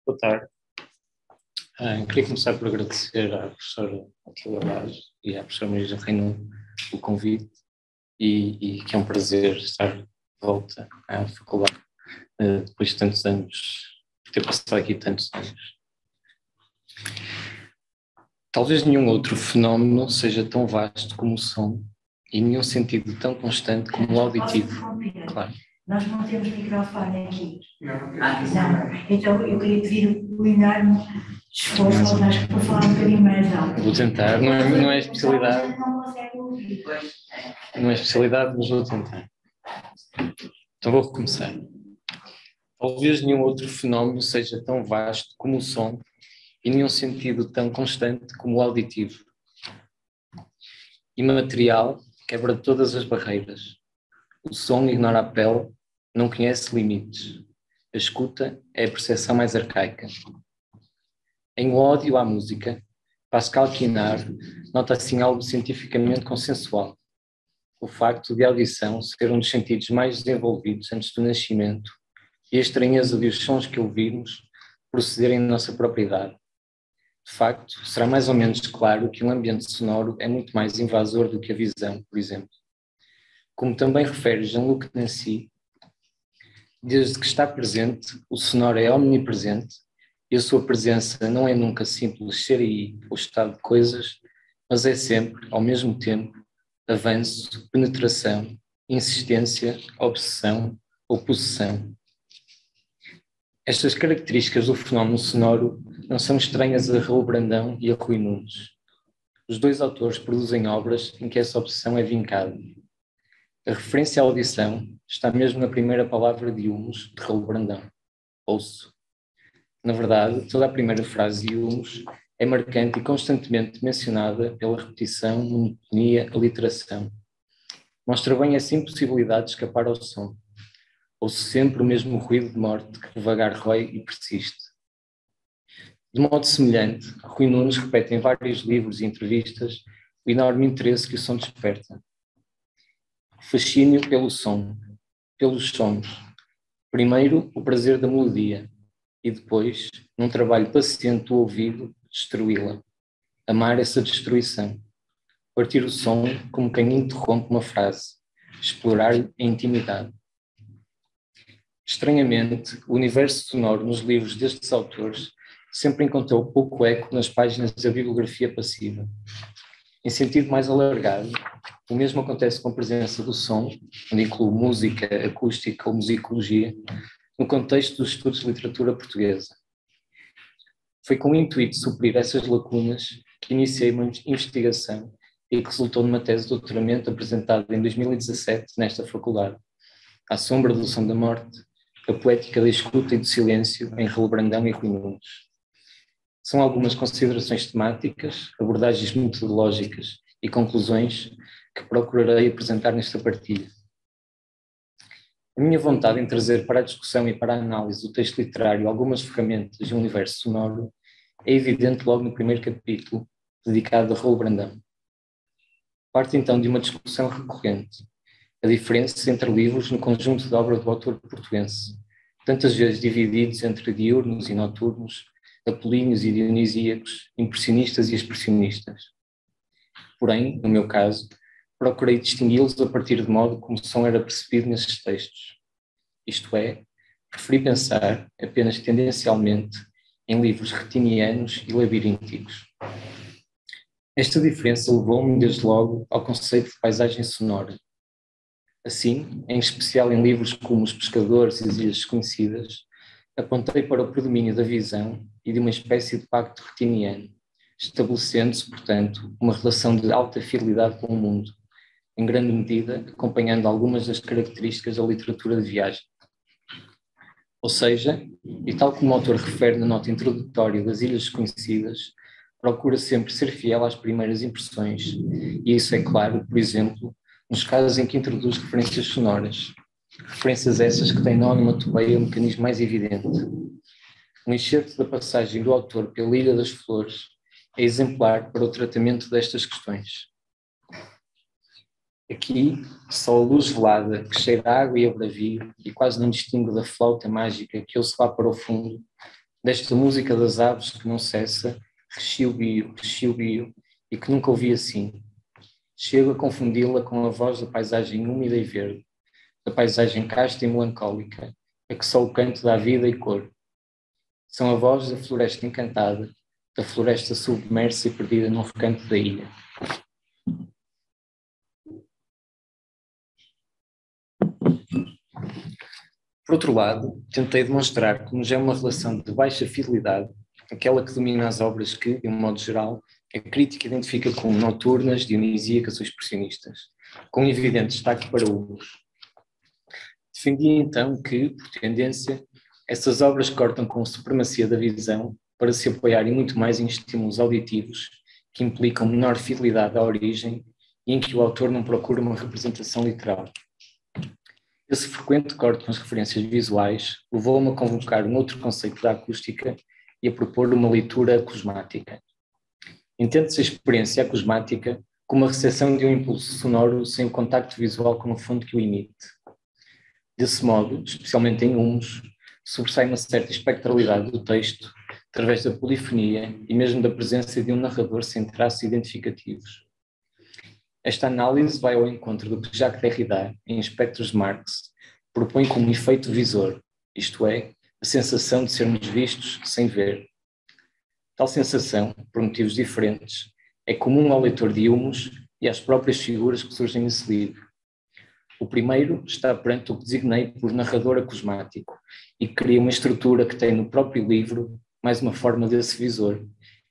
Boa tarde. Queria começar por agradecer à professora Matilde Lage e à professora Marisa Reynaud o convite e que é um prazer estar de volta à faculdade depois de tantos anos, por ter passado aqui tantos anos. Talvez nenhum outro fenómeno seja tão vasto como o som e nenhum sentido tão constante como o auditivo. Claro. Nós não temos microfone aqui. Não. Então eu queria pedir o enorme esforço para falar um bocadinho mais alto. Vou tentar, não é especialidade. Não consegue ouvir. Não é especialidade, mas vou tentar. Então vou recomeçar. Talvez nenhum outro fenómeno seja tão vasto como o som e nenhum sentido tão constante como o auditivo. Imaterial, quebra todas as barreiras. O som ignora a pele, não conhece limites. A escuta é a percepção mais arcaica. Em O Ódio à Música, Pascal Quignard nota assim algo cientificamente consensual. O facto de a audição ser um dos sentidos mais desenvolvidos antes do nascimento e a estranheza de os sons que ouvimos procederem da nossa propriedade. De facto, será mais ou menos claro que um ambiente sonoro é muito mais invasor do que a visão, por exemplo. Como também refere Jean-Luc Nancy, desde que está presente, o sonoro é omnipresente e a sua presença não é nunca simples ser aí ou estado de coisas, mas é sempre, ao mesmo tempo, avanço, penetração, insistência, obsessão ou possessão. Estas características do fenómeno sonoro não são estranhas a Raul Brandão e a Rui Nunes. Os dois autores produzem obras em que essa obsessão é vincada. A referência à audição está mesmo na primeira palavra de Humus, de Raul Brandão. Ouço. Na verdade, toda a primeira frase de Humus é marcante e constantemente mencionada pela repetição, monotonia, aliteração. Mostra bem essa impossibilidade de escapar ao som. Ouço sempre o mesmo ruído de morte que devagar rói e persiste. De modo semelhante, Rui Nunes repete em vários livros e entrevistas o enorme interesse que o som desperta. Fascínio pelo som, pelos sons. Primeiro, o prazer da melodia e depois, num trabalho paciente do ouvido, destruí-la. Amar essa destruição. Partir o som como quem interrompe uma frase. Explorar-lhe a intimidade. Estranhamente, o universo sonoro nos livros destes autores sempre encontrou pouco eco nas páginas da bibliografia passiva. Em sentido mais alargado, o mesmo acontece com a presença do som, onde incluo música, acústica ou musicologia, no contexto dos estudos de literatura portuguesa. Foi com o intuito de suprir essas lacunas que iniciei uma investigação e que resultou numa tese de doutoramento apresentada em 2017 nesta faculdade, À Sombra do Som da Morte, a poética da escuta e do silêncio em Raul Brandão e Rui Nunes. São algumas considerações temáticas, abordagens metodológicas e conclusões que procurarei apresentar nesta partilha. A minha vontade em trazer para a discussão e para a análise do texto literário algumas ferramentas de um universo sonoro é evidente logo no primeiro capítulo, dedicado a Raul Brandão. Parte então de uma discussão recorrente, a diferença entre livros no conjunto de obra do autor portuense, tantas vezes divididos entre diurnos e noturnos, apolíneos e dionisíacos, impressionistas e expressionistas. Porém, no meu caso, procurei distingui-los a partir do modo como o som era percebido nesses textos. Isto é, preferi pensar, apenas tendencialmente, em livros retinianos e labirínticos. Esta diferença levou-me, desde logo, ao conceito de paisagem sonora. Assim, em especial em livros como Os Pescadores e as Ilhas Desconhecidas, apontei para o predomínio da visão e de uma espécie de pacto retiniano, estabelecendo-se, portanto, uma relação de alta fidelidade com o mundo, em grande medida acompanhando algumas das características da literatura de viagem. Ou seja, e tal como o autor refere na nota introdutória das Ilhas Desconhecidas, procura sempre ser fiel às primeiras impressões, e isso é claro, por exemplo, nos casos em que introduz referências sonoras, referências essas que têm na onomatopeia o mecanismo mais evidente. Um excerto da passagem do autor pela Ilha das Flores é exemplar para o tratamento destas questões. Aqui, só a luz velada que cheira a água e a bravio e quase não distingo da flauta mágica que ouço lá para o fundo, desta música das aves que não cessa, rechiu-bio, e que nunca ouvi assim. Chego a confundi-la com a voz da paisagem úmida e verde, da paisagem casta e melancólica, a que só o canto dá vida e cor. São a voz da floresta encantada, da floresta submersa e perdida num recanto da ilha. Por outro lado, tentei demonstrar como já é uma relação de baixa fidelidade, aquela que domina as obras que, de um modo geral, a crítica identifica como noturnas, dionisíacas ou expressionistas, com evidente destaque para Humus. Defendia então que, por tendência, essas obras cortam com a supremacia da visão para se apoiarem muito mais em estímulos auditivos que implicam menor fidelidade à origem e em que o autor não procura uma representação literal. Esse frequente corte nas referências visuais levou-me a convocar um outro conceito da acústica e a propor uma leitura acusmática. Entende-se a experiência acusmática como a recepção de um impulso sonoro sem o contacto visual com o fundo que o emite. Desse modo, especialmente em Humus, sobressai uma certa espectralidade do texto através da polifonia e mesmo da presença de um narrador sem traços identificativos. Esta análise vai ao encontro do que Jacques Derrida, em Espectros de Marx, propõe como efeito visor, isto é, a sensação de sermos vistos sem ver. Tal sensação, por motivos diferentes, é comum ao leitor de Humus e às próprias figuras que surgem nesse livro. O primeiro está perante o que designei por narrador acusmático e cria uma estrutura que tem no próprio livro mais uma forma desse visor,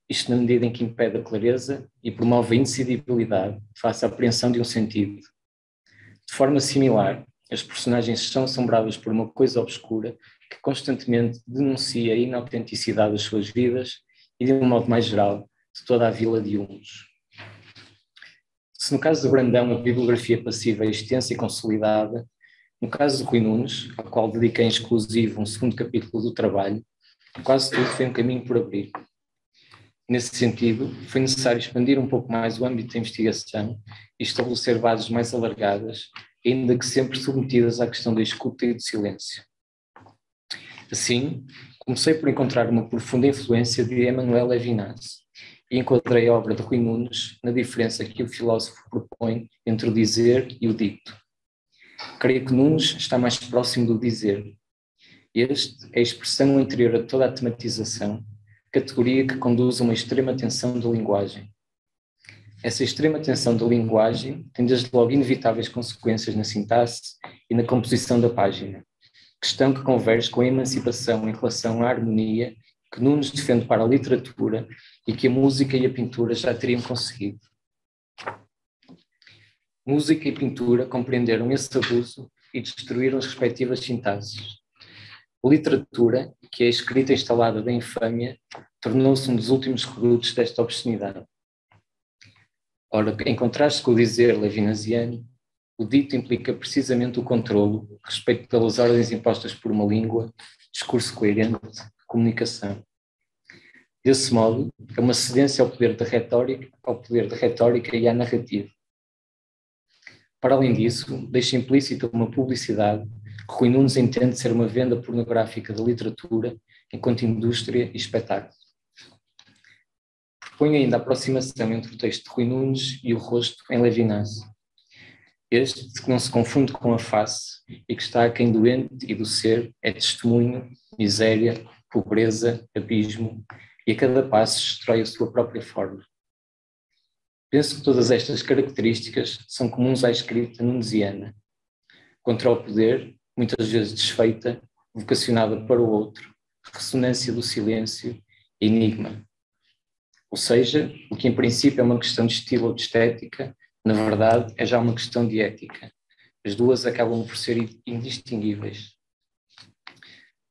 isto na medida em que impede a clareza e promove a indecidibilidade face à apreensão de um sentido. De forma similar, as personagens são assombradas por uma coisa obscura que constantemente denuncia a inautenticidade das suas vidas e, de um modo mais geral, de toda a vila de Humus. Se no caso de Brandão a bibliografia passiva é extensa e consolidada, no caso de Rui Nunes, ao qual dediquei em exclusivo um segundo capítulo do trabalho, quase tudo foi um caminho por abrir. Nesse sentido, foi necessário expandir um pouco mais o âmbito da investigação e estabelecer bases mais alargadas, ainda que sempre submetidas à questão da escuta e do silêncio. Assim, comecei por encontrar uma profunda influência de Emmanuel Levinas e encontrei a obra de Rui Nunes na diferença que o filósofo propõe entre o dizer e o dito. Creio que Nunes está mais próximo do dizer. Este é a expressão anterior a toda a tematização, categoria que conduz a uma extrema tensão da linguagem. Essa extrema tensão da linguagem tem desde logo inevitáveis consequências na sintaxe e na composição da página, questão que converge com a emancipação em relação à harmonia que Nunes defende para a literatura e que a música e a pintura já teriam conseguido. Música e pintura compreenderam esse abuso e destruíram as respectivas sintaxes. A literatura, que é a escrita instalada da infâmia, tornou-se um dos últimos redutos desta obscenidade. Ora, em contraste com o dizer levinasiano, o dito implica precisamente o controlo, respeito pelas ordens impostas por uma língua, discurso coerente, comunicação. Desse modo, é uma cedência ao poder da retórica e à narrativa. Para além disso, deixa implícita uma publicidade que Rui Nunes entende ser uma venda pornográfica da literatura enquanto indústria e espetáculo. Propõe ainda a aproximação entre o texto de Rui Nunes e o rosto em Levinas. Este, que não se confunde com a face e que está aquém do ente e do ser, é testemunho, miséria, pobreza, abismo, e a cada passo destrói a sua própria forma. Penso que todas estas características são comuns à escrita nunesiana. Contra o poder, muitas vezes desfeita, vocacionada para o outro, ressonância do silêncio, enigma. Ou seja, o que em princípio é uma questão de estilo ou de estética, na verdade é já uma questão de ética. As duas acabam por ser indistinguíveis.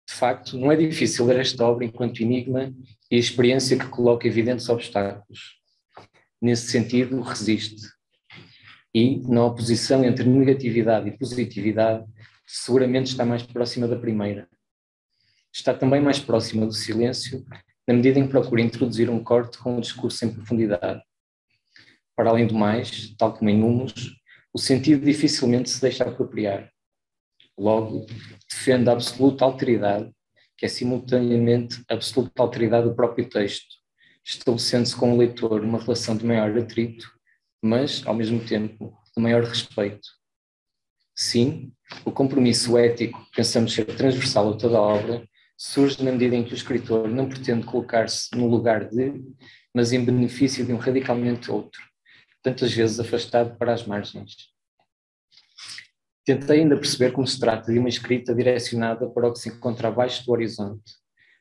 De facto, não é difícil ler esta obra enquanto enigma e a experiência que coloca evidentes obstáculos. Nesse sentido, resiste. E, na oposição entre negatividade e positividade, seguramente está mais próxima da primeira. Está também mais próxima do silêncio, na medida em que procura introduzir um corte com um discurso em profundidade. Para além do mais, tal como em Humus, o sentido dificilmente se deixa apropriar. Logo, defende a absoluta alteridade que é simultaneamente a absoluta alteridade do próprio texto, estabelecendo-se com o leitor uma relação de maior atrito, mas, ao mesmo tempo, de maior respeito. Sim, o compromisso ético que pensamos ser transversal a toda a obra surge na medida em que o escritor não pretende colocar-se no lugar de, mas em benefício de um radicalmente outro, tantas vezes afastado para as margens. Tentei ainda perceber como se trata de uma escrita direcionada para o que se encontra abaixo do horizonte,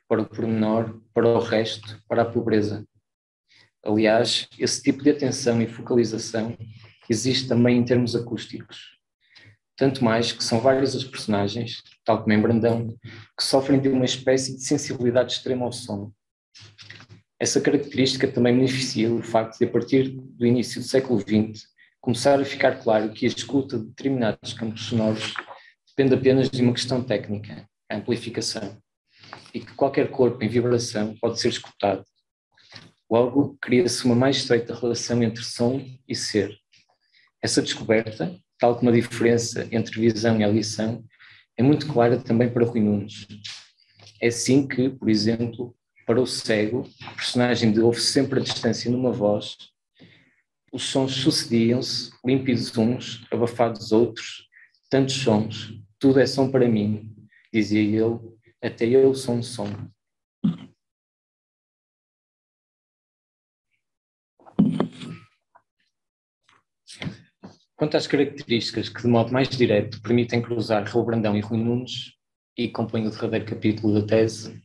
para o pormenor, para o resto, para a pobreza. Aliás, esse tipo de atenção e focalização existe também em termos acústicos. Tanto mais que são várias as personagens, tal como em Brandão, que sofrem de uma espécie de sensibilidade extrema ao som. Essa característica também beneficia o facto de, a partir do início do século XX, começar a ficar claro que a escuta de determinados campos sonoros depende apenas de uma questão técnica, a amplificação, e que qualquer corpo em vibração pode ser escutado. Logo, cria-se uma mais estreita relação entre som e ser. Essa descoberta, tal como a diferença entre visão e audição, é muito clara também para Rui Nunes. É assim que, por exemplo, para o cego, personagem de ouve sempre a distância numa voz, os sons sucediam-se, límpidos uns, abafados outros, tantos sons, tudo é som para mim, dizia ele, até eu sou um som. Quanto às características que de modo mais direto permitem cruzar Raul Brandão e Rui Nunes, e compõem o derradeiro capítulo da tese,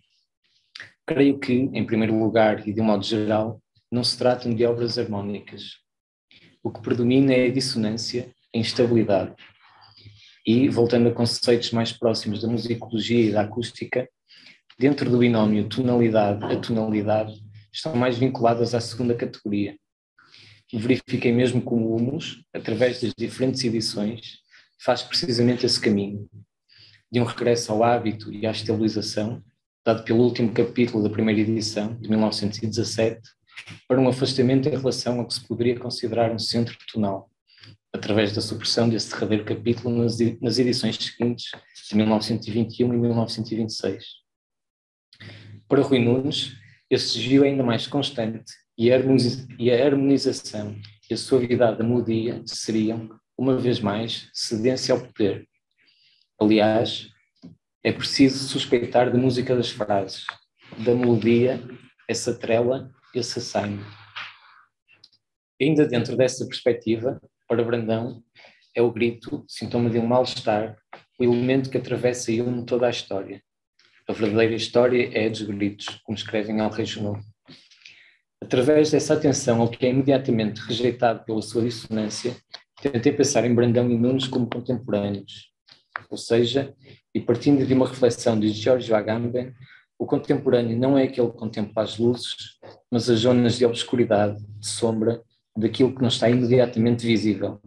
creio que, em primeiro lugar e de um modo geral, não se tratam de obras harmónicas. O que predomina é a dissonância, a instabilidade. E, voltando a conceitos mais próximos da musicologia e da acústica, dentro do binómio tonalidade a tonalidade, estão mais vinculadas à segunda categoria. Verifiquei mesmo como o Humus, através das diferentes edições, faz precisamente esse caminho, de um regresso ao hábito e à estabilização, dado pelo último capítulo da primeira edição, de 1917, para um afastamento em relação ao que se poderia considerar um centro tonal, através da supressão desse derradeiro capítulo nas edições seguintes, de 1921 e 1926. Para Rui Nunes, esse desvio é ainda mais constante e a harmonização e a suavidade da melodia seriam, uma vez mais, cedência ao poder. Aliás, é preciso suspeitar da música das frases, da melodia, essa trela, esse assaime. Ainda dentro dessa perspectiva, para Brandão, é o grito, sintoma de um mal-estar, o elemento que atravessa e une toda a história. A verdadeira história é a dos gritos, como escreve em Alrei Junot. Através dessa atenção ao que é imediatamente rejeitado pela sua dissonância, tentei pensar em Brandão e Nunes como contemporâneos. Ou seja, e partindo de uma reflexão de Giorgio Agamben, o contemporâneo não é aquele que contempla as luzes, mas as zonas de obscuridade, de sombra, daquilo que não está imediatamente visível.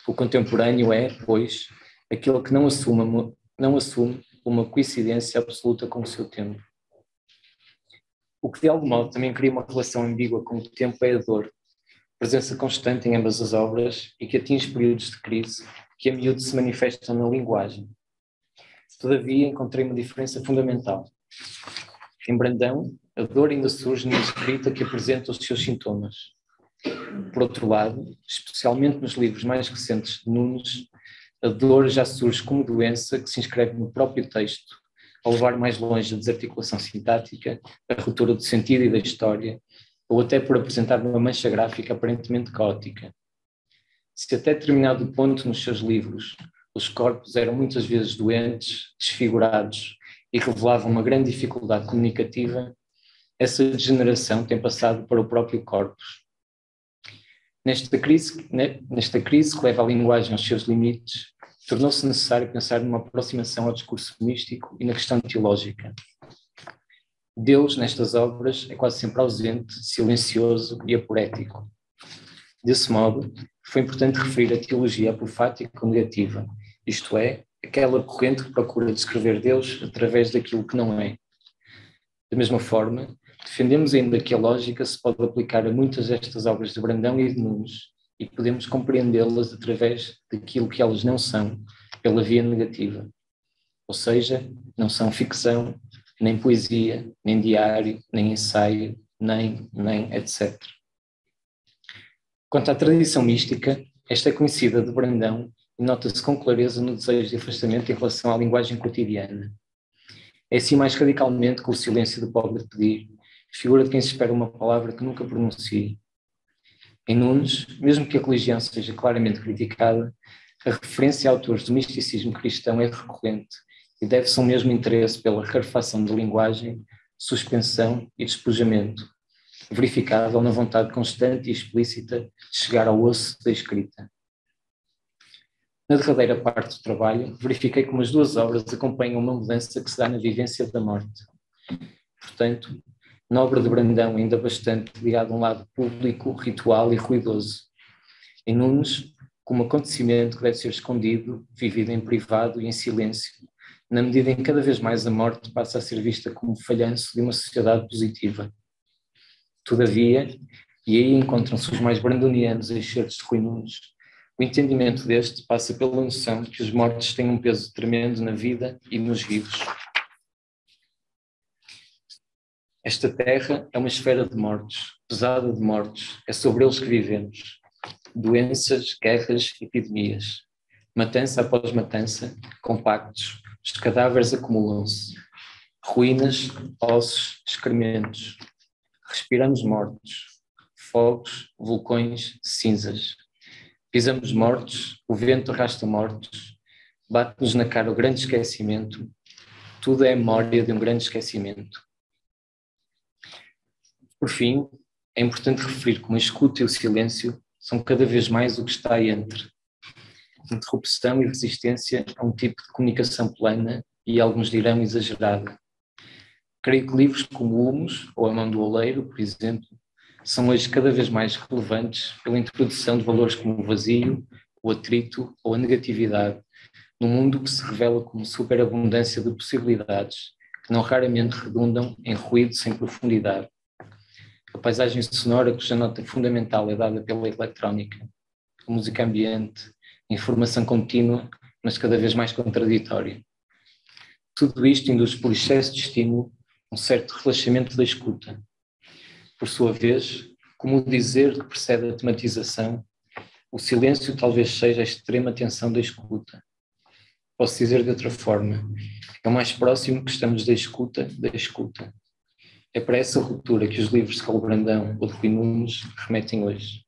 O contemporâneo é, pois, aquele que não assume uma coincidência absoluta com o seu tempo. O que de algum modo também cria uma relação ambígua com o tempo é a dor, presença constante em ambas as obras e que atinge períodos de crise que a miúdo se manifestam na linguagem. Todavia, encontrei uma diferença fundamental. Em Brandão, a dor ainda surge na escrita que apresenta os seus sintomas. Por outro lado, especialmente nos livros mais recentes de Nunes, a dor já surge como doença que se inscreve no próprio texto, ao levar mais longe a desarticulação sintática, a ruptura do sentido e da história, ou até por apresentar uma mancha gráfica aparentemente caótica. Se até determinado ponto nos seus livros os corpos eram muitas vezes doentes, desfigurados e revelavam uma grande dificuldade comunicativa, essa degeneração tem passado para o próprio corpus. Nesta crise que leva a linguagem aos seus limites, tornou-se necessário pensar numa aproximação ao discurso místico e na questão teológica. Deus, nestas obras, é quase sempre ausente, silencioso e aporético. Desse modo, foi importante referir a teologia apofática ou negativa, isto é, aquela corrente que procura descrever Deus através daquilo que não é. Da mesma forma, defendemos ainda que a lógica se pode aplicar a muitas destas obras de Brandão e de Nunes e podemos compreendê-las através daquilo que elas não são, pela via negativa. ou seja, não são ficção, nem poesia, nem diário, nem ensaio, nem, etc. Quanto à tradição mística, esta é conhecida de Brandão e nota-se com clareza no desejo de afastamento em relação à linguagem cotidiana. É assim mais radicalmente com o silêncio do pobre de pedir, figura de quem se espera uma palavra que nunca pronuncie. Em Nunes, mesmo que a religião seja claramente criticada, a referência a autores do misticismo cristão é recorrente e deve-se ao mesmo interesse pela rarefação da linguagem, suspensão e despojamento, verificável na vontade constante e explícita de chegar ao osso da escrita. Na derradeira parte do trabalho, verifiquei como as duas obras acompanham uma mudança que se dá na vivência da morte. Portanto, na obra de Brandão ainda bastante ligado a um lado público, ritual e ruidoso. Em Nunes, como acontecimento que deve ser escondido, vivido em privado e em silêncio, na medida em que cada vez mais a morte passa a ser vista como falhanço de uma sociedade positiva. Todavia, e aí encontram-se os mais brandonianos excertos de Rui Nunes, o entendimento deste passa pela noção de que os mortos têm um peso tremendo na vida e nos vivos. Esta terra é uma esfera de mortos, pesada de mortos, é sobre eles que vivemos. Doenças, guerras, epidemias. Matança após matança, compactos, os cadáveres acumulam-se. Ruínas, ossos, excrementos. Respiramos mortos. Fogos, vulcões, cinzas. Pisamos mortos, o vento arrasta mortos. Bate-nos na cara o grande esquecimento. Tudo é a memória de um grande esquecimento. Por fim, é importante referir como a escuta e o silêncio são cada vez mais o que está entre interrupção e resistência a um tipo de comunicação plana e, alguns dirão, exagerada. Creio que livros como Humus ou A Mão do Oleiro, por exemplo, são hoje cada vez mais relevantes pela introdução de valores como o vazio, o atrito ou a negatividade, num mundo que se revela como superabundância de possibilidades, que não raramente redundam em ruído sem profundidade. A paisagem sonora, cuja nota fundamental é dada pela eletrónica, a música ambiente, a informação contínua, mas cada vez mais contraditória. Tudo isto induz por excesso de estímulo um certo relaxamento da escuta. Por sua vez, como o dizer que precede a tematização, o silêncio talvez seja a extrema tensão da escuta. Posso dizer de outra forma, é o mais próximo que estamos da escuta da escuta. É para essa ruptura que os livros de Raul Brandão ou de Rui Nunes remetem hoje.